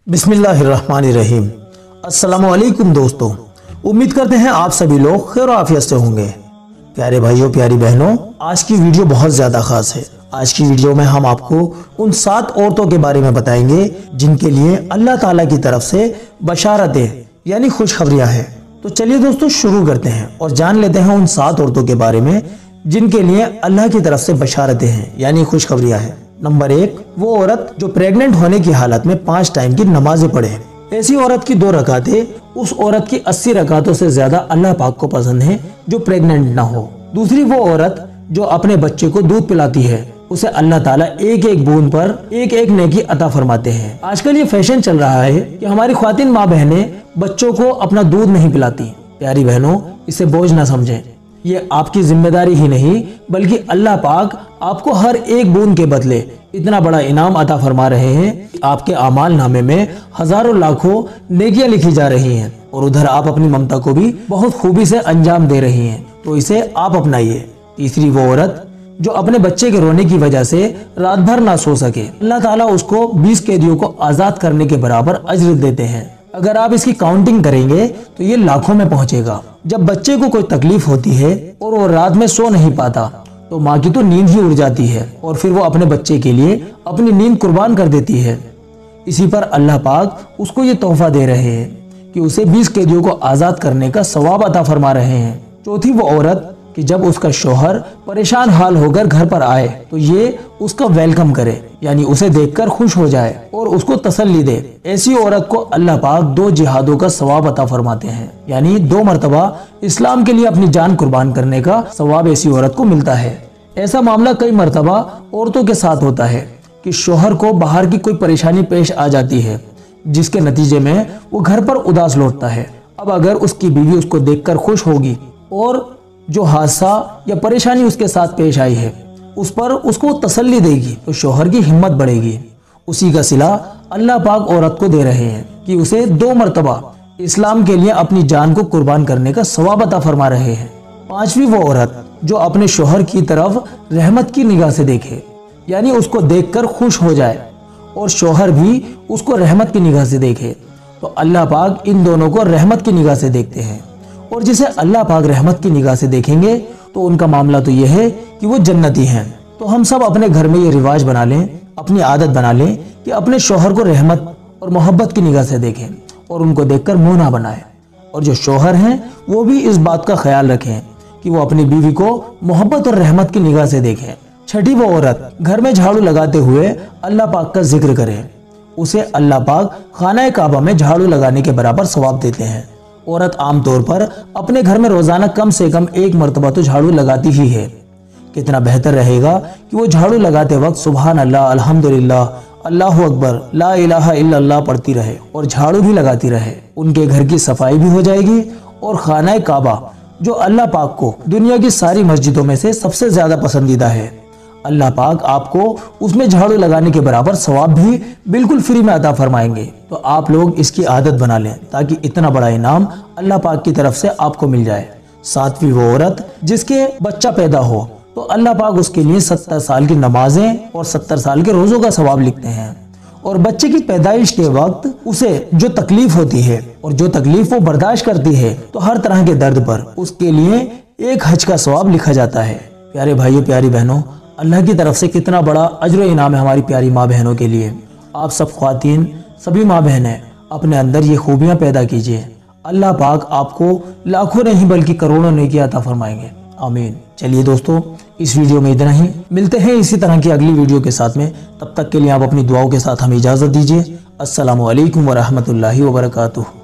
बिस्मिल्लाहिर्रहमानिर्रहीम। अस्सलामुअलैकुम दोस्तों, उम्मीद करते हैं आप सभी लोग खैर आफियत से होंगे। प्यारे भाइयों प्यारी बहनों, आज की वीडियो बहुत ज़्यादा खास है। आज की वीडियो में हम आपको उन 7 औरतों के बारे में बताएंगे जिनके लिए अल्लाह ताला की तरफ से बशारतें यानी खुशखबरियाँ हैं। तो चलिए दोस्तों शुरू करते हैं और जान लेते हैं उन 7 औरतों के बारे में जिनके लिए अल्लाह की तरफ से बशारतें हैं यानी खुशखबरियाँ हैं। नंबर 1, वो औरत जो प्रेग्नेंट होने की हालत में 5 टाइम की नमाजें पढ़े। ऐसी औरत की 2 रकातें उस औरत की 80 रकातों से ज्यादा अल्लाह पाक को पसंद है जो प्रेग्नेंट ना हो। दूसरी, वो औरत जो अपने बच्चे को दूध पिलाती है, उसे अल्लाह ताला एक एक बूंद पर एक एक नेकी अता फरमाते हैं। आजकल ये फैशन चल रहा है कि हमारी ख्वातीन माँ बहनें बच्चों को अपना दूध नहीं पिलाती। प्यारी बहनों, इसे बोझ ना समझें। ये आपकी जिम्मेदारी ही नहीं बल्कि अल्लाह पाक आपको हर एक बूंद के बदले इतना बड़ा इनाम अता फरमा रहे हैं। आपके आमाल नामे में हजारों लाखों नेकियां लिखी जा रही हैं और उधर आप अपनी ममता को भी बहुत खूबी से अंजाम दे रही हैं, तो इसे आप अपनाइए। तीसरी, वो औरत जो अपने बच्चे के रोने की वजह से रात भर ना सो सके, अल्लाह ताला उसको 20 कैदियों को आजाद करने के बराबर अजर देते हैं। अगर आप इसकी काउंटिंग करेंगे तो ये लाखों में पहुंचेगा। जब बच्चे को कोई तकलीफ होती है और वो रात में सो नहीं पाता तो माँ की तो नींद ही उड़ जाती है और फिर वो अपने बच्चे के लिए अपनी नींद कुर्बान कर देती है। इसी पर अल्लाह पाक उसको ये तोहफा दे रहे हैं कि उसे 20 कैदियों को आजाद करने का सवाब अता फरमा रहे हैं। चौथी, वो औरत कि जब उसका शौहर परेशान हाल होकर घर पर आए तो ये उसका वेलकम करे यानी उसे देखकर खुश हो जाए और उसको तसल्ली दे। ऐसी औरत को अल्लाह पाक 2 जिहादों का सवाब अता फरमाते हैं यानी 2 मरतबा इस्लाम के लिए अपनी जान कुर्बान करने का सवाब ऐसी औरत को मिलता है। ऐसा मामला कई मरतबा औरतों के साथ होता है कि शौहर को बाहर की कोई परेशानी पेश आ जाती है जिसके नतीजे में वो घर पर उदास लौटता है। अब अगर उसकी बीवी उसको देखकर खुश होगी और जो हादसा या परेशानी उसके साथ पेश आई है उस पर उसको तसल्ली देगी तो शौहर की हिम्मत बढ़ेगी। उसी का सिला अल्लाह पाक औरत को दे रहे हैं कि उसे 2 मरतबा इस्लाम के लिए अपनी जान को कुर्बान करने का सवाब अता फरमा रहे हैं। 5वीं, वो औरत जो अपने शौहर की तरफ रहमत की निगाह से देखे यानी उसको देखकर खुश हो जाए और शौहर भी उसको रहमत की निगाह से देखे, तो अल्लाह पाक इन दोनों को रहमत की निगाह से देखते हैं। और जिसे अल्लाह पाक रहमत की निगाह से देखेंगे तो उनका मामला तो यह है कि वो जन्नती हैं। तो हम सब अपने घर में ये रिवाज बना लें, अपनी आदत बना लें कि अपने शौहर को रहमत और मोहब्बत की निगाह से देखें और उनको देखकर मुंह ना बनाएं। और जो शौहर हैं वो भी इस बात का ख्याल रखें कि वो अपनी बीवी को मोहब्बत और रहमत की निगाह से देखें। 6ठी, वो औरत घर में झाड़ू लगाते हुए अल्लाह पाक का जिक्र करे, उसे अल्लाह पाक खाना काबा में झाड़ू लगाने के बराबर सवाब देते हैं। औरत आमतौर पर अपने घर में रोजाना कम से कम 1 मरतबा तो झाड़ू लगाती ही है। कितना बेहतर रहेगा कि वो झाड़ू लगाते वक्त सुभान अल्लाह, अल्हम्दुलिल्लाह, अल्लाहु अकबर, ला इलाहा इल्लल्लाह पढ़ती रहे और झाड़ू भी लगाती रहे। उनके घर की सफाई भी हो जाएगी और खाना काबा जो अल्लाह पाक को दुनिया की सारी मस्जिदों में से सबसे ज्यादा पसंदीदा है, अल्लाह पाक आपको उसमें झाड़ू लगाने के बराबर सवाब भी बिल्कुल फ्री में अता फरमाएंगे। तो आप लोग इसकी आदत बना लें ताकि इतना बड़ा इनाम अल्लाह पाक की तरफ से आपको मिल जाए। 7वीं, वो औरत जिसके बच्चा पैदा हो तो अल्लाह पाक उसके लिए 70 साल की नमाजें और 70 साल के रोजों का सवाब लिखते हैं। और बच्चे की पैदाइश के वक्त उसे जो तकलीफ होती है और जो तकलीफ वो बर्दाश्त करती है तो हर तरह के दर्द पर उसके लिए 1 हज का सवाब लिखा जाता है। प्यारे भाइयों प्यारी बहनों, अल्लाह की तरफ से कितना बड़ा अजर इनाम है हमारी प्यारी माँ बहनों के लिए। आप सब ख्वातीन, सभी माँ बहनें अपने अंदर ये खूबियाँ पैदा कीजिए। अल्लाह पाक आपको लाखों नहीं बल्कि करोड़ों नेकी अता फरमाएंगे। आमीन। चलिए दोस्तों, इस वीडियो में इतना ही। मिलते हैं इसी तरह की अगली वीडियो के साथ में। तब तक के लिए आप अपनी दुआओं के साथ हमें इजाज़त दीजिए। अस्सलामु अलैकुम व रहमतुल्लाहि व बरकातुहू।